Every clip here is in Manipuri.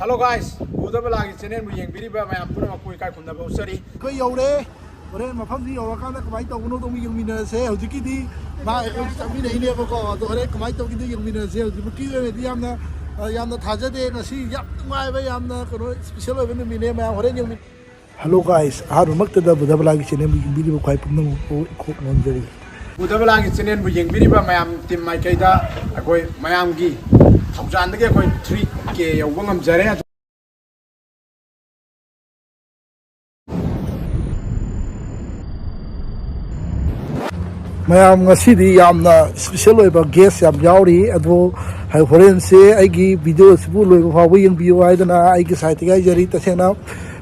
Hello guys, Budabala channel mu yengbiriba mayam pura koi kai khunda ba usari koi yaure ore mafam di yaura kana kamai to uno to mi yengmina se hojiki di ma chami nei ne ko to ore kamai to ki yengmina se hojiki ki di yamna thajade ngasi yam ngai ba yamna kono special oi ben mi ne ma hore yengmi Hello guys, haru makta da Budabala channel mu yengbiriba kai pumna ko ngonjari Budabala channel mu yengbiriba mayam tim mai kai da akoi mayam gi Thaujan dage koi 3K yawang am jare mayam ngasidi yamna special oiba guest yam yauri ado hai horen se aigi video sibu loiba fawo yengbiyo aidana aigi site ga jari tasena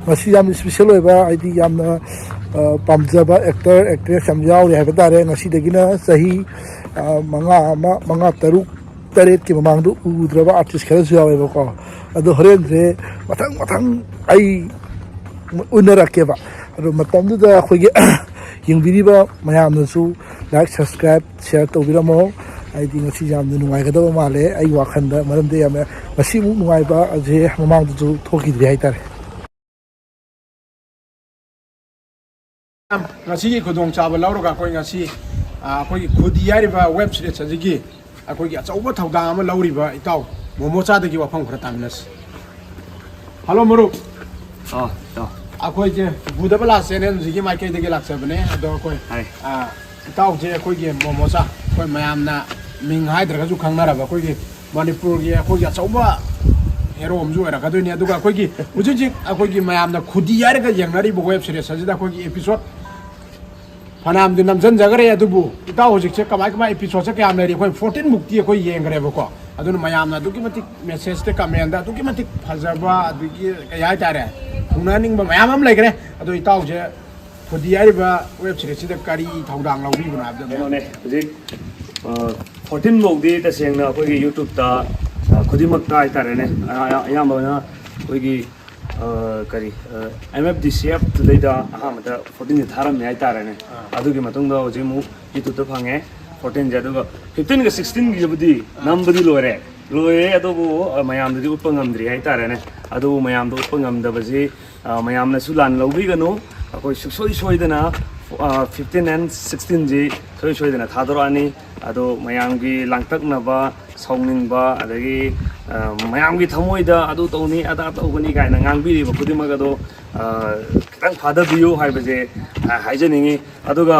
ngasi yam special oiba aidi yamna pamjaba actor actress yam yauri hai batare ngasi dagina sahi manga taruk taret ki mamang du udraba artist khara suyawe bako ado horen se matang ai unara keba ado matam du da khoge yengbiriba mayam nasu like subscribe share to biramo ai di ngasi jam nu ngai gadaba male ai wakhanda maram de yam ngasi mu ngai ba je mamang du thoki dri haitar ngasi ki khudong chaba lawro ga koi ngasi koi khudi yari ba web series sajigi akoi achauba thaudang ama lauriba itaw momocha dagi wafam khara taminas Hello Maru akoi je Budabala channel jigi mai kai dagi laksabane ado koi itaw je akoi ge momocha koi mayamna ming haidra ju khangnara ba koi ge Manipur ge akoi achauba hero omju era kadoni aduga akoi ge uji akoi ge mayamna khudi yar ga yengnari bo web series sajida akoi ge episode Panam di namjan jagare adubu ita hojik che kamai episode che kya meri koi 14 mukti koi yengre bako adun mayam na duki matik message te comment da duki matik phajaba duki kaya tare unaning ba mayam am legre adu ita hoje khodi yari ba web series da kari thaudang lawi bana abda ne hojik 14 mukti ta sengna koi YouTube ta khodi makta ai tare ne ayam bana koi kari MFDCF leida ahamada 14 tharam me ai tare ne adugi matungda hoje mu YouTube ta phange 14 jaduga 15 ga 16 gi jabudi nambadi loire adubu mayam di upangam dri ai tare ne adu mayam do upangam da baji mayam na sulan lobi ganu akoi soi dana 15 and 16 ji soi dana thadorani adu mayam gi langtak na ba songning ba adagi mayam gi thamoi da adu toni ada togani gaina ngangbi ba khudi magado kitang father view hai baje haijaningi aduga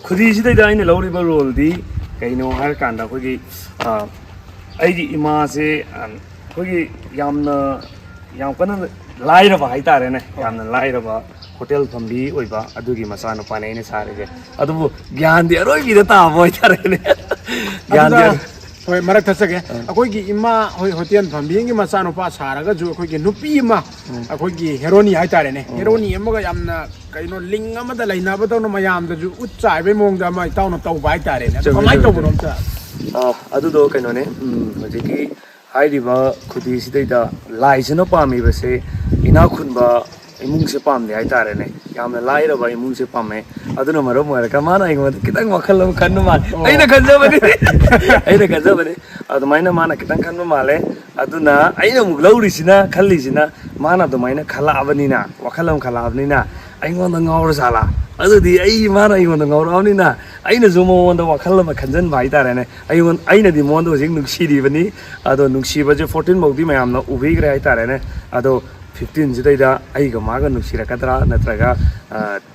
khudi sidai da ine lori ba role di kaino har kanda khogi aigi ima se khogi yamna yam kana laira ba hai tare ne yamna laira ba hotel family oiba adugi masana pane ne sare je adubu gyan de aroi bi da ta boy tare ne gyan de ꯍꯣꯏ ꯃꯔꯛ ꯊꯠꯆꯒꯦ ꯑꯩꯈꯣꯏꯒꯤ ꯏꯃꯥ ꯍꯣꯏ ꯍꯣꯇꯦꯜ ꯐꯝꯕꯤꯒꯤ ꯃꯆꯥꯅꯨꯄꯥ ꯁꯥꯔꯒꯁꯨ ꯑꯩꯈꯣꯏꯒꯤ ꯅꯨꯄꯤ ꯑꯃ ꯑꯩꯈꯣꯏꯒꯤ ꯍꯦꯔꯣꯅꯤ ꯍꯥꯏꯇꯥꯔꯦꯅꯦ ꯍꯦꯔꯣꯅꯤ ꯑꯃꯒ ꯌꯥꯝꯅ ꯀꯩꯅꯣ ꯂꯤꯡ ꯑꯃꯗ ꯂꯩꯅꯕꯗꯧꯅ ꯃꯌꯥꯝꯗꯁꯨ ꯎꯠ ꯆꯥꯏꯕꯩ ꯃꯑꯣꯡꯗ ꯑꯃ ꯏꯇꯥꯎꯅ ꯇꯧꯕ ꯍꯥꯏꯇꯥꯔꯦꯅꯦ ꯑꯗꯣ ꯀꯃꯥꯏꯅ ꯇꯧꯕꯅꯣ ꯑꯝꯇ ꯑꯗꯨꯗꯣ ꯀꯩꯅꯣꯅꯦ ꯍꯧꯖꯤꯛꯀꯤ ꯍꯥꯏꯔꯤꯕ ꯈꯨꯗꯤꯁꯤꯗꯩꯗ ꯂꯥꯏꯁꯤꯅ ꯄꯥꯝꯃꯤꯕꯁꯦ ꯏꯅꯥꯛ ꯈꯨꯟꯕ ꯏꯃꯨꯡꯁꯦ ꯄꯥꯝꯗꯦ ꯍꯥꯏꯇꯥꯔꯦꯅꯦ ꯌꯥꯝꯅ ꯂꯥꯏꯔꯕ ꯏꯃꯨꯡꯁꯦ ꯄꯥꯝꯃꯦ ꯑꯗꯨꯅ ꯃꯔꯝ ꯑꯣꯏꯔꯒ ꯃꯥꯅ ꯑꯩꯉꯣꯟꯗ ꯈꯤꯇꯪ ꯋꯥꯈꯜ ꯑꯃ ꯈꯟꯕ ꯃꯥꯜꯂꯦ ꯑꯩꯅ ꯈꯟꯖꯕꯅꯤ ꯑꯩꯅ ꯈꯟꯖꯕꯅꯤ ꯑꯗꯨꯃꯥꯏꯅ ꯃꯥꯅ ꯈꯤꯇꯪ ꯈꯟꯕ ꯃꯥꯜꯂꯦ ꯑꯗꯨꯅ ꯑꯩꯅ ꯑꯃꯨꯛ ꯂꯧꯔꯤꯁꯤꯅ ꯈꯜꯂꯤꯁꯤꯅ ꯃꯥꯅ ꯑꯗꯨꯃꯥꯏꯅ ꯈꯜꯂꯛꯑꯕꯅꯤꯅ ꯋꯥꯈꯜ ꯑꯃ ꯈꯜꯂꯛꯑꯕꯅꯤ나 ꯑꯩꯉꯣꯟꯗ ꯉꯥꯎꯔ ꯖꯥꯠꯂꯥ ꯑꯗꯨꯗꯤ ꯃꯥꯅ ꯑꯩꯉꯣꯟꯗ ꯉꯥꯎꯔꯛꯑꯕꯅꯤꯅ ꯑꯩꯅꯁꯨ ꯃꯉꯣꯟꯗ ꯋꯥꯈꯜ ꯑꯃ ꯈꯟꯖꯟꯕ ꯍꯥꯏꯇꯥꯔꯦꯅꯦ ꯑꯩꯅꯗꯤ ꯃꯉꯣꯟꯗ ꯍꯧꯖꯤꯛ ꯅꯨꯡꯁꯤꯔꯤꯕꯅꯤ ꯑꯗꯣ ꯅꯨꯡꯁꯤꯕꯁꯦ 14 ꯐꯥꯎꯗꯤ ꯃꯌꯥꯝꯅ ꯎꯕꯤꯈ꯭ꯔꯦ ꯍꯥꯏꯇꯥꯔꯦꯅꯦ ꯑꯗꯣ 15ꯁꯤꯗꯩꯗ ꯑꯩꯒ ꯃꯥꯒ ꯅꯨꯡꯁꯤꯔꯛꯀꯗ꯭ꯔꯥ ꯅꯠꯇ꯭ꯔꯒ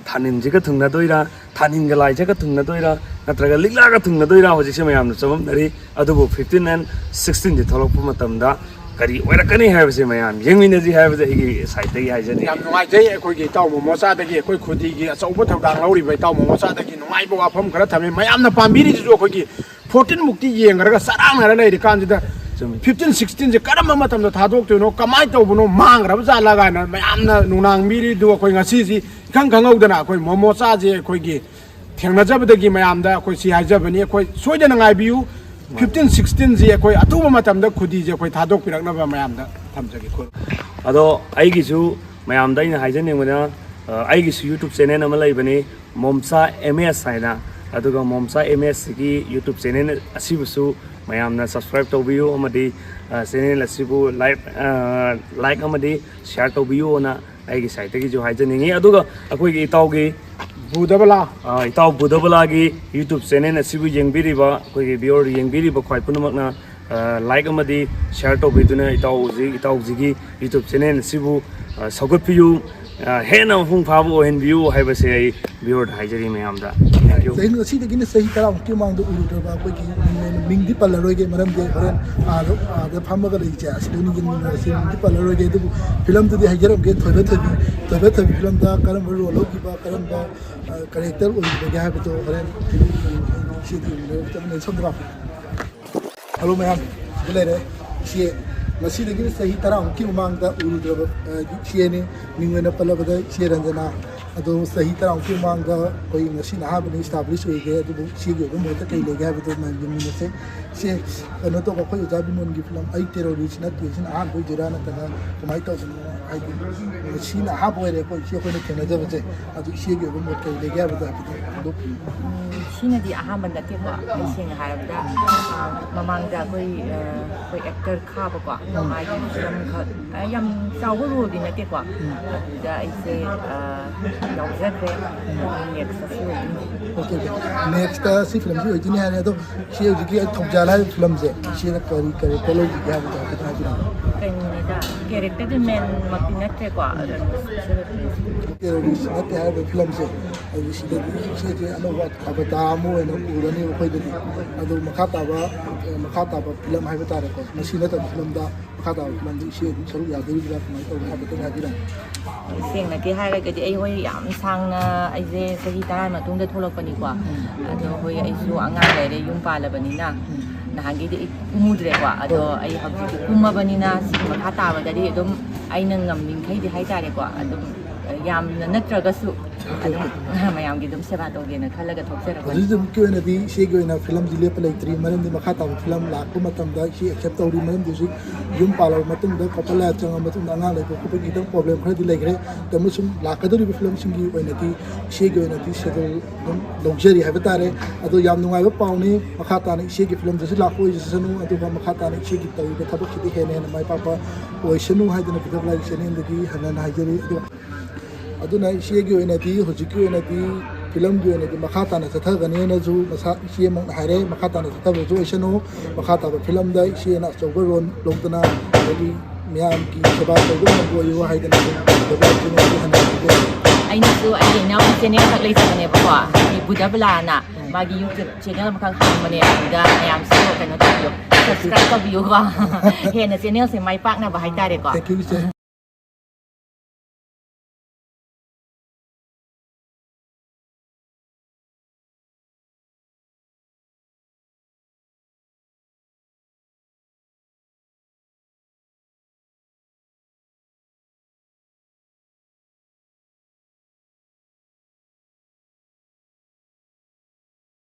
ꯊꯥꯅꯤꯟꯁꯤꯒ ꯊꯨꯡꯅꯗꯣꯏꯔꯥ ꯊꯥꯅꯤꯟꯒ ꯂꯥꯏꯖꯒ ꯊꯨꯡꯅꯗꯣꯏꯔꯥ ꯅꯠꯇ꯭ꯔꯒ ꯂꯤꯛꯂꯥꯒ ꯊꯨꯡꯅꯗꯣꯏꯔꯥ ꯍꯧꯖꯤꯛꯁꯦ ꯃꯌꯥꯝꯅ ꯆꯃꯝꯅꯔꯤ ꯑꯗꯨꯕꯨ 15 and 16ꯁꯦ ꯊꯣꯛꯂꯛꯄ ꯃꯇꯝꯗ ꯀꯔꯤ ꯑꯣꯏꯔꯛꯀꯅꯤ ꯍꯥꯏꯕꯁꯦ ꯃꯌꯥꯝ ꯌꯦꯡꯃꯤꯟꯅꯁꯤ ꯍꯥꯏꯕꯁꯦ ꯑꯩꯒꯤ ꯁꯥꯏꯠꯇꯒꯤ ꯍꯥꯏꯖꯅꯤ ꯌꯥꯝ ꯅꯨꯡꯉꯥꯏꯖꯩ ꯑꯩꯈꯣꯏꯒꯤ ꯏꯇꯥꯎ ꯃꯣꯃꯣꯆꯥꯗꯒꯤ ꯑꯩꯈꯣꯏ ꯈꯨꯗꯤꯒꯤ ꯑꯆꯧꯕ ꯊꯧꯗꯥꯡ ꯂꯧꯔꯤꯕ ꯏꯇꯥꯎ ꯃꯣꯃꯣꯆꯥꯗꯒꯤ ꯅꯨꯡꯉꯥꯏꯕ ꯋꯥꯐꯝ ꯈꯔ ꯊꯝꯃꯤ ꯃꯌꯥꯝꯅ ꯄꯥꯝꯕꯤꯔꯤꯁꯤꯁꯨ ꯑꯩꯈꯣꯏꯒꯤ 14 ꯃꯨꯛꯇꯤ ꯌꯦꯡꯈ꯭ꯔꯒ ꯆꯔꯥꯡꯅꯔ ꯂꯩꯔꯤꯀꯥꯟꯁꯤꯗ 15 16ꯁꯦ ꯀꯔꯝꯕ ꯃꯇꯝꯗ ꯊꯥꯗꯣꯛꯇꯣꯏꯅꯣ ꯀꯃꯥꯏꯅ ꯇꯧꯕꯅꯣ ꯃꯥꯡꯈ꯭ꯔꯕ ꯖꯥꯠꯂꯥ ꯀꯥꯏꯅ ꯃꯌꯥꯝꯅ ꯅꯨꯡꯅꯥꯡꯕꯤꯔꯤꯗꯨ ꯑꯩꯈꯣꯏ ꯉꯁꯤꯁꯤ ꯏꯈꯪ ꯈꯪꯍꯧꯗꯅ ꯑꯩꯈꯣꯏ ꯃꯣꯃꯣꯆꯥꯁꯦ ꯑꯩꯈꯣꯏꯒꯤ ꯊꯦꯡꯅꯖꯕꯗꯒꯤ ꯃꯌꯥꯝꯗ ꯑꯩꯈꯣꯏ ꯁꯤ ꯍꯥꯏꯖꯕꯅꯤ ꯑꯩꯈꯣꯏ ꯁꯣꯏꯗꯅ ꯉꯥꯏꯕꯤꯌꯨ 15 16ꯁꯤ ꯑꯩꯈꯣꯏ ꯑꯊꯨꯕ ꯃꯇꯝꯗ ꯈꯨꯗꯤꯁꯦ ꯑꯩꯈꯣꯏ ꯊꯥꯗꯣꯛꯄꯤꯔꯛꯅꯕ ꯃꯌꯥꯝꯗ ꯊꯝꯖꯒꯦ ꯑꯗꯣ ꯑꯩꯒꯤꯁꯨ ꯃꯌꯥꯝꯗ ꯑꯩꯅ ꯍꯥꯏꯖꯅꯤꯡꯕꯅ ꯑꯩꯒꯤꯁꯨ ꯌꯨꯇꯨꯕ ꯆꯦꯅꯦꯜ ꯑꯃ ꯂꯩꯕꯅꯤ ꯃꯣꯝꯆꯥ MS ꯍꯥꯏꯅ ꯑꯗꯨꯒ ꯃꯣꯝꯆꯥ MS ꯁꯤꯒꯤ ꯌꯨꯇꯨꯕ ꯆꯦꯅꯦꯜ ꯑꯁꯤꯕꯨꯁꯨ ꯃꯌꯥꯝꯅ ꯁꯕꯁꯀ꯭ꯔꯥꯏꯕ ꯇꯧꯕꯤꯌꯨ ꯑꯃꯗꯤ ꯆꯦꯅꯦꯜ ꯑꯁꯤꯕꯨ ꯂꯥꯏꯛ ꯑꯃꯗꯤ ꯁꯤꯌꯥꯔ ꯇꯧꯕꯤꯌꯨꯅ ꯑꯩꯒꯤ ꯁꯥꯏꯠꯇꯒꯤꯁꯨ ꯍꯥꯏꯖꯅꯤꯡꯉꯤ ꯑꯗꯨꯒ ꯑꯩꯈꯣꯏꯒꯤ ꯏꯇꯥꯎꯒꯤ ꯕꯨꯗꯕꯂꯥ ꯏꯇꯥꯎ ꯕꯨꯗꯕꯂꯥꯒꯤ ꯌꯨꯇꯨꯕ ꯆꯦꯅꯦꯜ ꯑꯁꯤꯕꯨ ꯌꯦꯡꯕꯤꯔꯤꯕ ꯑꯩꯈꯣꯏꯒꯤ ꯚꯤꯌꯣꯔ ꯌꯦꯡꯕꯤꯔꯤꯕ ꯈ꯭ꯋꯥꯏ ꯄꯨꯝꯅꯃꯛꯅ ꯂꯥꯏꯛ ꯑꯃꯗꯤ ꯁꯤꯌꯥꯔ ꯇꯧꯕꯤꯗꯨꯅ ꯏꯇꯥꯎꯖꯤꯒꯤ ꯌꯨꯇꯨꯕ ꯆꯦꯅꯦꯜ ꯑꯁꯤꯕꯨ ꯁꯧꯒꯠꯄꯤꯌꯨ ꯍꯦꯟꯅ ꯃꯄꯨꯡ ꯐꯥꯕ ꯑꯣꯏꯍꯟꯕꯤꯌꯨ ꯍꯥꯏꯕꯁꯦ ꯑꯩ ꯚꯤꯌꯣꯔꯗ ꯍꯥꯏꯖꯔꯤ ꯃꯌꯥꯝꯗ ꯊꯦꯡꯛ ꯌꯨ ꯆꯍꯤ ꯉꯁꯤꯗꯒꯤꯅ ꯆꯍꯤ 10ꯃꯨꯛꯀꯤ ꯃꯃꯥꯡꯗ ꯎꯔꯨꯗ꯭ꯔꯕ ꯑꯩꯈꯣꯏꯒꯤ ꯃꯤꯡꯗꯤ ꯄꯜꯂꯔꯣꯏꯒꯦ ꯃꯔꯝꯗꯤ ꯍꯣꯔꯦꯟ ꯑꯥꯗ ꯐꯝꯃꯒ ꯂꯩꯖꯦ ꯑꯁꯤꯗ ꯌꯦꯡꯃꯤꯟꯅꯔꯁꯤ ꯃꯤꯡꯗꯤ ꯄꯜꯂꯔꯣꯏꯒꯦ ꯑꯗꯨꯕꯨ ꯐꯤꯂꯝꯗꯨꯗꯤ ꯍꯥꯏꯖꯔꯝꯒꯦ ꯊꯣꯏꯕ ꯊꯣꯏꯕꯤ ꯐꯤꯂꯝꯗ ꯀꯔꯝꯕ ꯔꯣꯜ ꯂꯧꯈꯤꯕ ꯀꯔꯝꯕ ꯀꯦꯔꯦꯛꯇꯔ ꯑꯣꯏꯈꯤꯕꯒꯦ ꯍꯥꯏꯕꯗꯣ ꯍꯣꯔꯦꯟ ꯏꯆꯦꯗꯤ ꯌꯦꯡꯃꯤꯟꯅꯔꯛꯇꯕꯅꯤ ꯁꯣꯝꯗ ꯂꯥꯛꯄꯤꯌꯨ ꯍꯜꯂꯣ ꯃꯌꯥꯝ ꯁꯤꯗ ꯂꯩꯔꯦ ꯏꯆꯦ ꯉꯁꯤꯗꯒꯤ ꯆꯍꯤ 10ꯃꯨꯛꯀꯤ ꯃꯃꯥꯡꯗ ꯎꯔꯨꯗ꯭ꯔꯕ ꯏꯆꯦꯅꯤ ꯃꯤꯡ ꯑꯣꯏꯅ ꯄꯜꯂꯕꯗ ꯏꯆꯦ ꯔꯟꯖꯅꯥ ꯑꯗꯣ ꯆꯍꯤ 10ꯃꯨꯛꯀꯤ ꯃꯃꯥꯡꯗ ꯑꯩꯈꯣꯏ ꯉꯁꯤꯅ ꯑꯍꯥꯟꯕꯅ ꯏꯁꯇꯥꯕ꯭ꯂꯤꯁ ꯑꯣꯏꯒꯦ ꯑꯗꯨꯕꯨ ꯏꯆꯦꯒꯤ ꯑꯣꯏꯕ ꯃꯣꯠꯇ ꯀꯩ ꯂꯩꯒꯦ ꯍꯥꯏꯕꯗꯣ ꯃꯌꯥꯝ ꯌꯦꯡꯃꯤꯟꯅꯁꯦ ꯏꯆꯦ ꯀꯩꯅꯣ ꯇꯧꯕ ꯑꯩꯈꯣꯏ ꯑꯣꯖꯥ ꯕꯤꯃꯣꯟꯒꯤ ꯐꯤꯂꯝ ꯑꯩ ꯇꯦꯔꯣꯔꯤꯁ ꯅꯠꯇꯦ ꯁꯤꯅ ꯑꯍꯥꯟꯕ ꯑꯣꯏꯗꯣꯏꯔꯥ ꯅꯠꯇ꯭ꯔꯒ ꯀꯃꯥꯏꯅ ꯇꯧꯕꯅꯣ ꯍꯥꯏꯗꯤ ꯁꯤꯅ ꯑꯍꯥꯟꯕ ꯑꯣꯏꯔꯦ ꯑꯩꯈꯣꯏ ꯏꯆꯦ ꯑꯩꯈꯣꯏꯅ ꯊꯦꯡꯅꯖꯕꯁꯦ ꯑꯗꯨ ꯏꯆꯦꯒꯤ ꯑꯣꯏꯕ ꯃꯣꯠ ꯀꯩ ꯂꯩꯒꯦ ꯍꯥꯏꯕꯗꯣ ꯍꯥꯏꯐꯦꯠ ꯐꯣꯡꯗꯣꯛꯄꯤꯌꯨ ꯁꯤꯅꯗꯤ ꯑꯍꯥꯟꯕ ꯅꯠꯇꯦꯀꯣ ꯑꯩ ꯁꯦꯡꯅ ꯍꯥꯏꯔꯕꯗ ꯃꯃꯥꯡꯗ ꯑꯩꯈꯣꯏ ꯑꯦꯛꯇꯔ ꯈꯥꯕꯀꯣ ꯃꯥꯒꯤ ꯐꯤꯂꯝ ꯌꯥꯝ ꯆꯥꯎꯕ ꯔꯣꯜꯗꯤ ꯅꯠꯇꯦꯀꯣ ꯑꯗꯨꯗ ꯑꯩꯁꯦ ꯌꯥꯎꯖꯈ꯭ꯔꯦ ꯅꯦꯛꯁ ꯑꯁꯤ ꯑꯣꯏꯗꯣꯏꯅꯤ ꯑꯣꯀꯦ ꯅꯦꯛꯁꯇ ꯁꯤ ꯐꯤꯂꯝꯁꯤ ꯑꯣꯏꯗꯣꯏꯅꯤ ꯍꯥꯏꯔꯦ ꯑꯗꯣ ꯁꯤ ꯍꯧꯖꯤꯛꯀꯤ ꯊꯧꯖꯥꯜ ꯍꯥꯏꯔꯤꯕ ꯐꯤꯂꯝꯁꯦ ꯏꯆꯦꯅ ꯀꯔꯤ ꯀꯦꯔꯦꯛꯇꯔ ꯂꯧꯈꯤꯒꯦ ꯍꯥꯏꯕꯗꯣ ꯍꯥꯏꯐꯦꯠ ꯍꯥꯏꯕꯤꯔꯛꯑꯣ ꯀꯩꯅꯣꯅꯤꯗ ꯀꯦꯔꯦꯛꯇꯔꯗꯤ ꯃꯦꯟꯃꯛꯇꯤ ꯅꯠꯇ꯭ꯔꯦꯀꯣ ꯇꯦꯔꯣꯔꯤꯁ ꯅꯠꯇꯦ ꯍꯥꯏꯔꯤꯕ ꯐꯤꯂꯝꯁꯦ ꯑꯗꯨ ꯁꯤꯗꯗꯤ ꯏꯆꯦꯁꯦ ꯑꯅꯧꯕ ꯑꯕꯇꯥ ꯑꯃ ꯑꯣꯏꯅ ꯎꯔꯅꯤ ꯑꯩꯈꯣꯏꯗꯗꯤ ꯑꯗꯨ ꯃꯈꯥ ꯇꯥꯕ ꯐꯤꯂꯝ ꯍꯥꯏꯕ ꯇꯥꯔꯦꯀꯣ ꯃꯁꯤ ꯅꯠꯇꯕ ꯐꯤꯂꯝꯗ ꯃꯈꯥ ꯇꯥꯕ ꯐꯤꯂꯝꯗ ꯏꯆꯦ ꯑꯗꯨꯝ ꯁꯔꯨꯛ ꯌꯥꯗꯣꯔꯤꯕ꯭ꯔꯥ ꯀꯃꯥꯏꯅ ꯇꯧꯕ ꯍꯥꯏꯕꯗꯨ ꯍꯥꯏꯕꯤꯔꯛꯑꯣ ꯁꯦꯡꯅꯗꯤ ꯍꯥꯏꯔꯒꯗꯤ ꯑꯩ ꯍꯣꯏ ꯌꯥꯝ ꯁꯥꯡꯅ ꯑꯩꯁꯦ ꯆꯍꯤ 10 ꯃꯇꯨꯡꯗ ꯊꯣꯛꯂꯛꯄꯅꯤꯀꯣ ꯑꯗꯣ ꯍꯣꯏ ꯑꯩꯁꯨ ꯑꯉꯥꯡ ꯂꯩꯔꯦ ꯌꯨꯝ ꯄꯥꯜꯂꯕꯅꯤꯅ ꯅꯍꯥꯟꯒꯩꯗꯤ ꯑꯩ ꯀꯨꯝꯃꯨꯗ꯭ꯔꯦꯀꯣ ꯑꯗꯣ ꯑꯩ ꯍꯧꯖꯤꯛꯇꯤ ꯀꯨꯝꯃꯕꯅꯤꯅ ꯁꯤꯒꯤ ꯃꯈꯥ ꯇꯥꯕꯗꯗꯤ ꯑꯗꯨꯝ ꯑꯩꯅ ꯉꯝꯃꯤꯈꯩꯗꯤ ꯍꯥꯏꯇꯥꯔꯦꯀꯣ ꯑꯗꯨꯝ ꯌꯥꯝꯅ ꯅꯠꯇ꯭ꯔꯒꯁꯨ ꯑꯗꯨꯝ ꯃꯌꯥꯝꯒꯤ ꯑꯗꯨꯝ ꯁꯦꯕꯥ ꯇꯧꯒꯦꯅ ꯈꯜꯂꯒ ꯊꯣꯛꯆꯔꯛꯄꯅꯤ ꯍꯧꯖꯤꯛꯀꯤ ꯑꯣꯏꯅꯗꯤ ꯏꯆꯦꯒꯤ ꯑꯣꯏꯅ ꯐꯤꯂꯝꯁꯤ ꯂꯦꯞꯄ ꯂꯩꯇ꯭ꯔꯤ ꯃꯔꯝꯗꯤ ꯃꯈꯥ ꯇꯥꯕ ꯐꯤꯂꯝ ꯂꯥꯛꯄ ꯃꯇꯝꯗ ꯏꯆꯦ ꯑꯦꯛꯁꯦꯞ ꯇꯧꯔꯤ ꯃꯔꯝꯗꯤ ꯍꯧꯖꯤꯛ ꯌꯨꯝ ꯄꯥꯜꯂꯕ ꯃꯇꯨꯡꯗ ꯀꯣꯄꯜ ꯂꯥꯏꯐ ꯆꯪꯉꯕ ꯃꯇꯨꯡꯗ ꯑꯉꯥꯡ ꯂꯩꯕ ꯈꯣꯠꯄꯒꯤ ꯈꯤꯇꯪ ꯄ꯭ꯔꯣꯕ꯭ꯂꯦꯝ ꯈꯔꯗꯤ ꯂꯩꯈ꯭ꯔꯦ ꯑꯃꯁꯨꯡ ꯂꯥꯛꯀꯗꯧꯔꯤꯕ ꯐꯤꯂꯝꯁꯤꯡꯒꯤ ꯑꯣꯏꯅꯗꯤ ꯏꯆꯦꯒꯤ ꯑꯣꯏꯅꯗꯤ ꯁꯦꯗꯨꯜ ꯑꯗꯨꯝ ꯂꯧꯖꯔꯤ ꯍꯥꯏꯕ ꯇꯥꯔꯦ ꯑꯗꯣ ꯌꯥꯝ ꯅꯨꯡꯉꯥꯏꯕ ꯄꯥꯎꯅꯤ ꯃꯈꯥ ꯇꯥꯅ ꯏꯆꯦꯒꯤ ꯐꯤꯂꯝꯗꯁꯨ ꯂꯥꯛꯄ ꯑꯣꯏꯖꯁꯅꯨ ꯑꯗꯨꯒ ꯃꯈꯥ ꯇꯥꯅ ꯏꯆꯦꯒꯤ ꯇꯧꯔꯤꯕ ꯊꯕꯛꯁꯤꯗꯤ ꯍꯦꯟꯅ ꯃꯥꯏ ꯄꯥꯛꯄ ꯑꯣꯏꯁꯅꯨ ꯍꯥꯏꯗꯅ ꯕꯤꯗꯕꯂꯥꯒꯤ ꯆꯦꯅꯦꯜꯗꯒꯤ ꯍꯟꯅ ꯍꯥꯏꯖꯔꯤ ꯑꯗꯨꯅ ꯏꯆꯦꯒꯤ ꯑꯣꯏꯅꯗꯤ ꯍꯧꯖꯤꯛꯀꯤ ꯑꯣꯏꯅꯗꯤ ꯐꯤꯂꯝꯒꯤ ꯑꯣꯏꯅꯗꯤ ꯃꯈꯥ ꯇꯥꯅ ꯆꯠꯊꯒꯅꯤꯅꯁꯨ ꯏꯆꯦꯃꯛꯅ ꯍꯥꯏꯔꯦ ꯃꯈꯥ ꯇꯥꯅ ꯆꯠꯊꯕꯁꯨ ꯑꯣꯏꯁꯅꯨ ꯃꯈꯥ ꯇꯥꯕ ꯐꯤꯂꯝꯗ ꯏꯆꯦꯅ ꯑꯆꯧꯕ ꯔꯣꯜ ꯂꯧꯗꯨꯅ ꯑꯗꯒꯤ ꯃꯤꯌꯥꯝꯒꯤ ꯁꯦꯕꯥ ꯇꯧꯕ ꯉꯝꯕ ꯑꯣꯏꯌꯨ ꯍꯥꯏꯗꯅ ꯑꯩꯅꯁꯨ ꯑꯩꯒꯤ ꯏꯅꯥꯎꯄꯤ ꯆꯦꯅꯦꯜ ꯈꯛ ꯂꯩꯖꯕꯅꯦꯕꯀꯣ ꯕꯨꯗꯕꯂꯥꯅ ꯃꯥꯒꯤ ꯌꯨꯇ꯭ꯌꯨꯕ ꯆꯦꯅꯦꯜ ꯑꯃꯈꯛ ꯍꯥꯡꯕꯅꯦ ꯑꯗꯨꯗ ꯃꯌꯥꯝꯁꯨ ꯀꯩꯅꯣ ꯇꯧꯕꯤꯌꯨ ꯁꯕꯁꯀ꯭ꯔꯥꯏꯕ ꯇꯧꯕꯤꯌꯨꯀꯣ ꯍꯦꯟꯅ ꯆꯦꯅꯦꯜꯁꯦ ꯃꯥꯏ ꯄꯥꯛꯅꯕ ꯍꯥꯏꯇꯥꯔꯦꯀꯣ ꯊꯦꯡꯛ ꯌꯨ ꯏꯆꯦ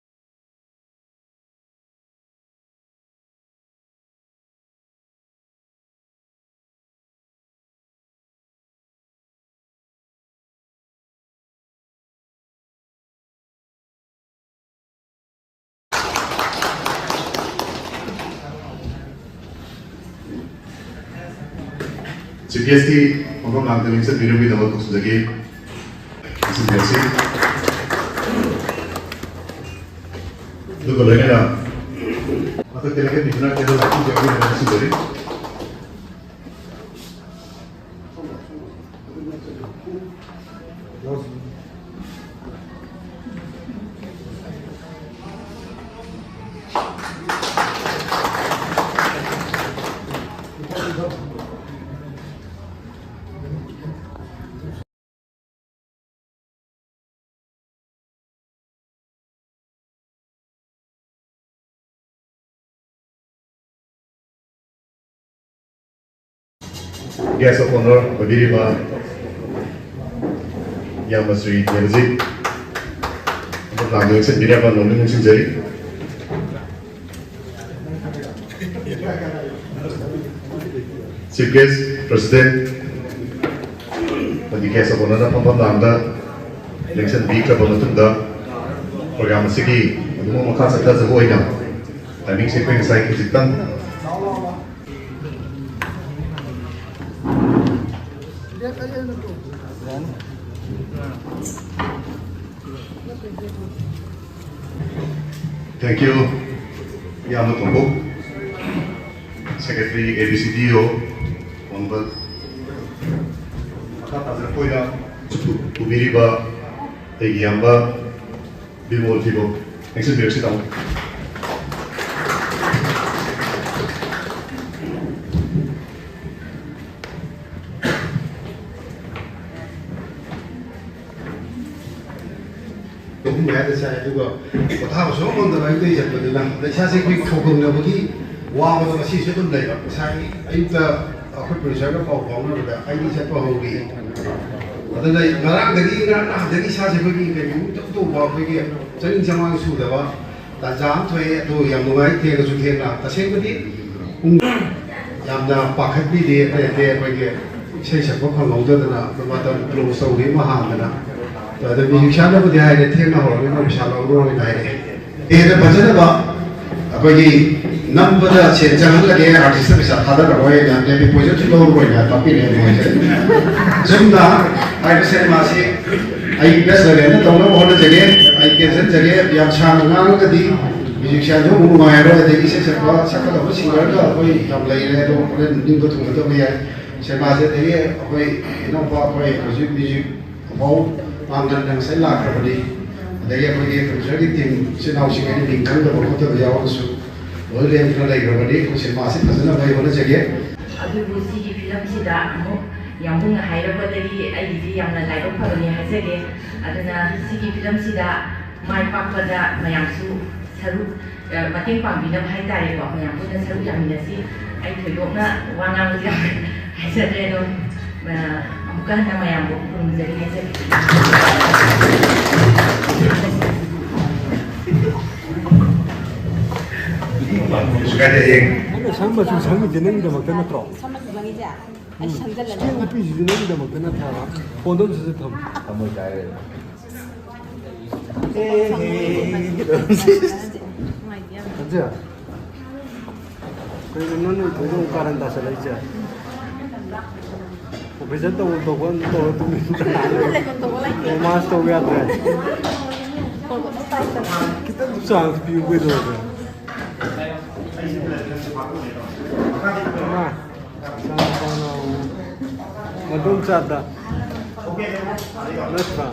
CPST Hongkong Lang Deming Set Video Video Kok Sudagi CPST itu kalau ini lah atau tenaga di mana kita lagi jadi dengan sendiri Guest of honor berdiri Pak Yang Masri Yazid untuk langsung sendiri apa nomin sendiri. Chief Guest President bagi guest of honor na pamamlangda election week na pamatunda program sige mo makasagda sa buhay na timing sa ipin sa ikisitan. Thank you, Yamat Tumbuk, Secretary ABCDO, Honorable Makatazar Koya, Ubiriba, Tegiyamba, Bimol Tibo. Next is Birsi Tamo. cũng mẹ thì sai juga có thao số con từ ấy đây giật được làm để xa sẽ quy khẩu cùng là một cái wow mà nó sẽ tuân đầy sai ấy ta ở cái bữa sáng nó phỏng vấn nó là anh đi sẽ có hậu bị ở đây mà làm cái gì làm cái xa sẽ quy cái những chỗ tụ vào cái kia chân trong anh sụt đó ta dám thuê tôi làm một cái tiền là số tiền là ta sẽ có đi cùng làm nào bạc hết đi để cái kia xây sản phẩm hàng ngũ cho là mà ta lồng sâu đến mà hàng làแต่มีชาติประเทศไทยเที่ยงน่าหอมไม่ชาติเรารู้ไม่ได้แต่ปัจจุบันก็ยี่น้ำพัฒนาเชิงจังหวัดละเอียดอาร์ติสต์พิเศษท่าเราไว้เนี่ยในปีพุทธที่เรารู้เนี่ยตั้งปีนี้มาใช่ซึ่งน่ะไอ้เส้นมาสิไอ้เบสเลยเนี่ยตรงนั้นวันนั้นจะเรียนไอ้เกษตรจะเรียนยังชาติงานก็ดีมีชาติที่มุ่งหมายเราแต่ที่เส้นสักว่าสักก็สิ่งนั้นก็ไปทำอะไรเนี่ยเราเล่นดิ้นก็ถูกต้องเนี่ยเส้นมาสิที่เนี่ยไปน้องพ่อไปจุดมีจุดเขาAnggan yang saya lakukan tadi, ada yang bagi kerja di tim senau sini di lingkungan dan berkota berjauh su, boleh yang pernah lagi berada di kursi masih pasal apa yang boleh jadi. Aduh, si film sida, yang bunga hari apa tadi, ini yang nak lain apa ni hari jadi, adanya si film sida, mai pak pada mayang su, seru, mating pambina hari tadi kok mayang pun seru yang ni si, ai tuyok na wanang dia, hari jadi tu. Bukan nama yang belum jadi hasil. Suka ada yang sama susah jeneng dah makan nak terus. sama bang Ija. Sandal lah. Tapi jeneng dah makan nak terus. Pondok sudah tham. kamu cari. Aja. Kau ini mana tu karan dah selesai je. Bisa tahu tu kan tahu tu minta. Mas tahu ya tu. Kita susah view betul tu. Nah, sama-sama. Madam Chada. Nasta.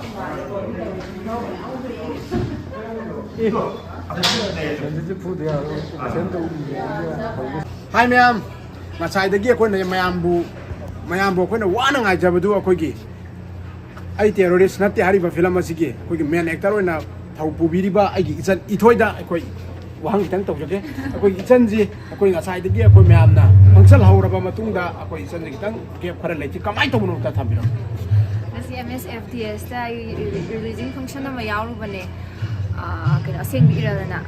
Hi ma'am. Masai dagi aku ni mayambu ko na wana nga jabadu akogi ai terrorist natti hariba film asigi akogi main actor oina thau pubiriba ai gi isan ithoida akoi wahang tang tawjage akoi isan ji akoi nga sai dagi akoi mayamna hangsal hauraba matungda akoi isan ji tang ke khara lechi kamai tawno ta thambiro Nasi MSFTS ta releasing function na mayaru bane kena aseng bi iralana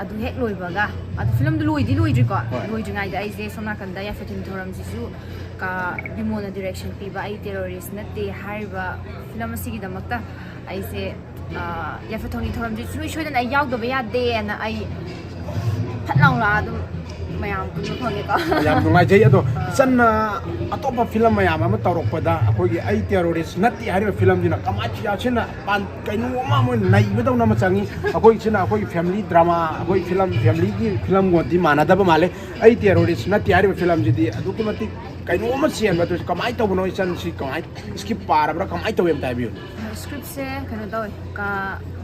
adu hek loibaga adu film du loidi ko loidingai da aise sona kanda ya fatin thoram jisu ka bimona direction piba ai terrorist natte hariba film asigi damakta aise ya fatoni thoram jisu shoidan ai yaw do ba ya de na ai phatlang la adu mayam puno phangeko ꯌꯥꯝ ꯅꯨꯡꯉꯥꯏꯖꯩ ꯑꯗꯣ ꯏꯆꯟꯅ ꯑꯇꯣꯞꯄ ꯐꯤꯂꯝ ꯃꯌꯥꯝ ꯑꯃ ꯇꯧꯔꯛꯄꯗ ꯑꯩꯈꯣꯏꯒꯤ ꯑꯩ ꯇꯦꯔꯣꯔꯤꯁ ꯅꯠꯇꯦ ꯍꯥꯏꯔꯤꯕ ꯐꯤꯂꯝꯁꯤꯅ ꯀꯃꯥꯏꯅ ꯀꯩꯅꯣ ꯑꯃ ꯅꯩꯕꯗꯧꯅ ꯑꯃ ꯆꯪꯉꯤ ꯑꯩꯈꯣꯏꯁꯤꯅ ꯑꯩꯈꯣꯏꯒꯤ ꯐꯦꯃꯤꯂꯤ ꯗ꯭ꯔꯃꯥ ꯑꯩꯈꯣꯏ ꯐꯦꯃꯤꯂꯤꯒꯤ ꯐꯤꯂꯝꯒꯗꯤ ꯃꯥꯟꯅꯗꯕ ꯃꯥꯜꯂꯦ ꯑꯩ ꯇꯦꯔꯣꯔꯤꯁ ꯅꯠꯇꯦ ꯍꯥꯏꯔꯤꯕ ꯐꯤꯂꯝꯁꯤꯗꯤ ꯑꯗꯨꯛꯀꯤ ꯃꯇꯤꯛ ꯀꯩꯅꯣ ꯑꯃ ꯆꯦꯟꯕꯗꯨ ꯀꯃꯥꯏꯅ ꯇꯧꯕꯅꯣ ꯏꯆꯟꯁꯤ ꯀꯃꯥꯏꯅ ꯁ꯭ꯀꯤꯞ ꯄꯥꯔꯕ꯭ꯔꯥ ꯀꯃꯥꯏꯅ ꯇꯧꯋꯦ ꯑꯝꯇ ꯍꯥꯏꯕꯤꯌꯨ ꯁ꯭ꯀ꯭ꯔꯤꯞꯁꯦ ꯀꯩꯅꯣ ꯇꯧꯋꯦ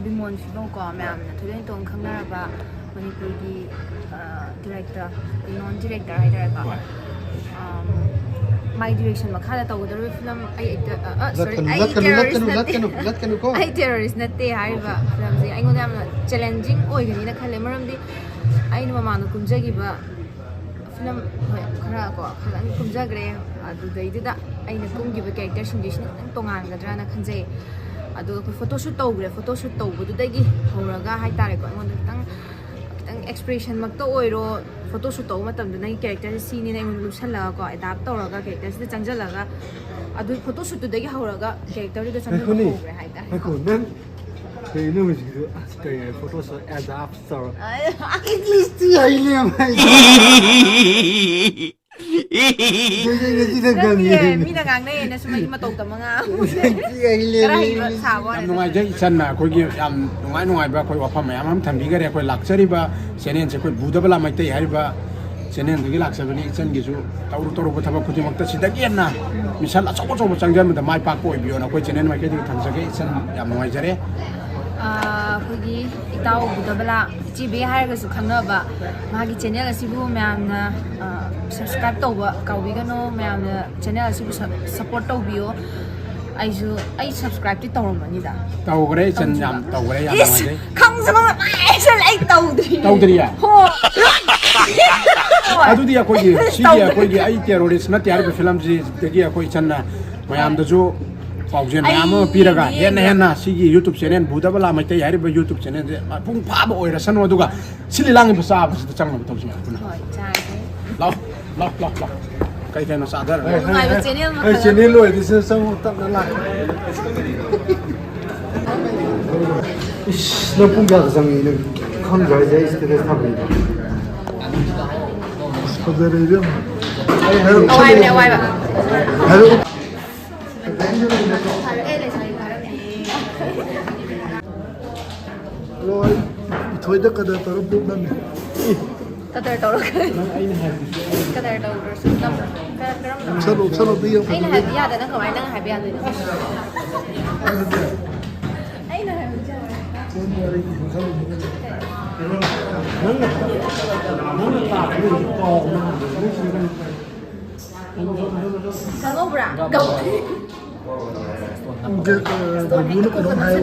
ꯕꯤꯃꯣꯟ ꯐꯤꯕꯝꯀꯣ ꯃꯌꯥꯝꯅ ꯊꯣꯏꯗꯣꯛ ꯇꯣꯡ ꯈꯪꯅꯔꯕ ꯃꯅꯤꯄꯨꯔꯒꯤ ꯗꯤꯔꯦꯛꯇꯔ ꯅꯣꯟ ꯗꯤꯔꯦꯛꯇꯔ ꯍꯥꯏꯇꯥꯔꯦꯀꯣ ꯃꯥꯏ ꯗꯤꯔꯦꯛꯁꯟ ꯃꯈꯥꯗ ꯇꯧꯒꯗꯧꯔꯤꯕ ꯐꯤꯂꯝ ꯑꯩ ꯇꯦꯔꯣꯔꯤꯁ ꯅꯠꯇꯦ ꯍꯥꯏꯔꯤꯕ ꯐꯤꯂꯝꯁꯦ ꯑꯩꯉꯣꯟꯗ ꯌꯥꯝꯅ ꯆꯦꯂꯦꯟꯖꯤꯡ ꯑꯣꯏꯒꯅꯤꯅ ꯈꯜꯂꯦ ꯃꯔꯝꯗꯤ ꯑꯩꯅ ꯃꯃꯥꯡꯗ ꯀꯨꯝꯖꯈꯤꯕ ꯐꯤꯂꯝ ꯍꯣꯏ ꯈꯔ ꯀꯨꯝꯖꯈ꯭ꯔꯦ ꯑꯗꯨꯗꯩꯗꯨꯗ ꯑꯩꯅ ꯀꯨꯝꯈꯤꯕ ꯀꯦꯔꯦꯛꯇꯔꯁꯤꯡꯁꯤꯅ ꯈꯤꯇꯪ ꯇꯣꯉꯥꯟꯒꯗ꯭ꯔꯥꯅ ꯈꯟꯖꯩ ꯑꯗꯨꯒ ꯑꯩꯈꯣꯏ ꯐꯣꯇꯣꯁꯨꯠ ꯇꯧꯈ꯭ꯔꯦ ꯐꯣꯇꯣꯁꯨꯠ ꯇꯧꯕꯗꯨꯗꯒꯤ ꯍꯧꯔꯒ ꯍꯥꯏꯇꯥꯔꯦꯀꯣ ꯑꯩꯉꯣꯟꯗ ꯈꯤꯇꯪ ꯑꯦꯛꯁꯄ꯭ꯔꯦꯁꯟꯃꯛꯇ ꯑꯣꯏꯔꯣ ꯐꯣꯇꯣꯁꯨꯠ ꯇꯧꯕ ꯃꯇꯝꯗ ꯅꯪꯒꯤ ꯀꯦꯔꯦꯛꯇꯔꯁꯦ ꯁꯤꯅꯤꯅ ꯑꯩꯉꯣꯟꯗ ꯂꯨꯞꯁꯜꯂꯒꯀꯣ ꯑꯦꯗꯥꯞ ꯇꯧꯔꯒ ꯀꯦꯔꯦꯛꯇꯔꯁꯤꯗ ꯆꯪꯁꯤꯜꯂꯒ ꯑꯗꯨ ꯐꯣꯇꯣꯁꯨꯠꯇꯨꯗꯒꯤ ꯍꯧꯔꯒ ꯀꯦꯔꯦꯛꯇꯔꯗꯨꯗ ꯆꯪꯁꯤꯟꯕ ꯍꯧꯈ꯭ꯔꯦ ꯍꯥꯏꯇꯥꯔꯦ ꯅꯪ ꯀꯩꯅꯣ ꯍꯧꯖꯤꯛꯀꯤꯗꯣ ꯑꯁ ꯀꯩ ꯐꯣꯇꯣꯁꯨ ꯑꯦꯗꯥꯞ ꯇꯧꯔ ꯏꯪꯂꯤꯁꯇꯤ ꯍꯩꯅꯦ ꯃꯤꯅ ꯉꯥꯡꯅꯩꯌꯦꯅ ꯁꯨꯝ ꯑꯩꯒꯤ ꯃꯇꯧ ꯇꯝꯃ ꯈꯔ ꯍꯩꯕ ꯁꯥꯕ ꯌꯥꯝ ꯅꯨꯡꯉꯥꯏꯖꯩ ꯏꯆꯟꯅ ꯑꯩꯈꯣꯏꯒꯤ ꯌꯥꯝ ꯅꯨꯡꯉꯥꯏꯕ ꯑꯩꯈꯣꯏ ꯋꯥꯐꯝ ꯃꯌꯥꯝ ꯑꯃ ꯊꯝꯕꯤꯈꯔꯦ ꯑꯩꯈꯣꯏ ꯂꯥꯛꯆꯔꯤꯕ ꯆꯦꯅꯦꯜꯁꯦ ꯑꯩꯈꯣꯏ ꯕꯨꯗꯕꯂꯥ ꯃꯩꯇꯩ ꯍꯥꯏꯔꯤꯕ ꯆꯦꯅꯦꯜꯗꯒꯤ ꯂꯥꯛꯆꯕꯅꯤ ꯏꯆꯟꯒꯤꯁꯨ ꯇꯧꯔꯨꯕ ꯊꯕꯛ ꯈꯨꯗꯤꯡꯃꯛꯇ ꯁꯤꯗꯒꯤ ꯍꯦꯟꯅ ꯃꯤꯁꯟ ꯑꯆꯧꯕ ꯆꯪꯖꯟꯕꯗ ꯃꯥꯏ ꯄꯥꯛꯄ ꯑꯣꯏꯕꯤꯌꯣꯅ ꯑꯩꯈꯣꯏ ꯆꯦꯅꯦꯜ ꯃꯥꯏꯀꯩꯗꯒꯤ ꯊꯝꯖꯒꯦ ꯏꯆꯟ ꯌꯥꯝ ꯅꯨꯡꯉꯥꯏꯖꯔꯦ ꯑꯩꯈꯣꯏꯒꯤ ꯏꯇꯥꯎ ꯕꯨꯗꯕꯂꯥ ꯏꯆꯦꯕꯦ ꯍꯥꯏꯔꯒꯁꯨ ꯈꯪꯅꯕ ꯃꯥꯒꯤ ꯆꯦꯅꯦꯜ ꯑꯁꯤꯕꯨ ꯃꯌꯥꯝꯅ ꯁꯕꯁꯀ꯭ꯔꯥꯏꯕ ꯇꯧꯕ ꯀꯥꯎꯕꯤꯒꯅꯨ ꯃꯌꯥꯝꯅ ꯆꯦꯅꯦꯜ ꯑꯁꯤꯕꯨ ꯁꯞꯄꯣꯔꯠ ꯇꯧꯕꯤꯌꯣ ꯑꯩ ꯁꯕꯁꯀ꯭ꯔꯥꯏꯕꯇꯤ ꯇꯧꯔꯝꯕꯅꯤꯗ ꯇꯧꯈ꯭ꯔꯦ ꯏꯆꯟ ꯌꯥꯝ ꯇꯧꯈ꯭ꯔꯦ ꯌꯥꯝ ꯅꯨꯡꯉꯥꯏꯖꯩ ꯈꯪꯖꯕ ꯑꯩ ꯇꯧꯗ꯭ꯔꯤꯌꯦ ꯍꯣꯏ ꯑꯗꯨꯗꯤ ꯑꯩꯈꯣꯏꯒꯤ ꯑꯩ ꯇꯦꯔꯣꯔꯤꯁ ꯅꯠꯇꯦ ꯍꯥꯏꯔꯤꯕ ꯐꯤꯂꯝꯁꯤꯗꯒꯤ ꯑꯩꯈꯣꯏ ꯏꯆꯟꯅ ꯃꯌꯥꯝꯗꯁꯨ ꯄꯥꯎꯖꯦꯜ ꯃꯌꯥꯝ ꯑꯃ ꯄꯤꯔꯒ ꯍꯦꯟꯅ ꯁꯤꯒꯤ ꯌꯨꯇꯨꯕ ꯆꯦꯅꯦꯜ ꯕꯨꯗꯕꯂꯥ ꯃꯩꯇꯩ ꯍꯥꯏꯔꯤꯕ ꯌꯨꯇꯨꯕ ꯆꯦꯅꯦꯜꯁꯦ ꯃꯄꯨꯡ ꯐꯥꯕ ꯑꯣꯏꯔꯁꯅꯨ ꯑꯗꯨꯒ ꯁꯤꯜꯂꯤ ꯂꯥꯡꯉꯤꯕ ꯆꯥꯕꯁꯤꯗ ꯆꯪꯅꯕ ꯇꯧꯁꯤ ꯄꯨꯟꯅ ꯂꯥꯛꯑꯣ ꯀꯩ ꯀꯩꯅꯣ ꯆꯥꯊꯔꯒ ꯅꯨꯡꯉꯥꯏꯕ ꯆꯦꯅꯦꯜ ꯑꯩ ꯆꯦꯅꯦꯜ ꯑꯣꯏꯔꯗꯤ ꯆꯪꯉꯨ ꯇꯞꯅ ꯂꯥꯛꯑꯦ 이씨, 너 뽕기 가정이 컨트롤 이제 스트레스 타고 있다. 스포들이면 와이브네 와이브 바로 로이 토이다 까다 따로 뽑는 Kadar tawag. Kadar tawag. 서로 비용 Ay na happy yada nang kumain nang happy yada. Ay na happy yada. Kamu bra. Go. 이제 누구는 그런 하여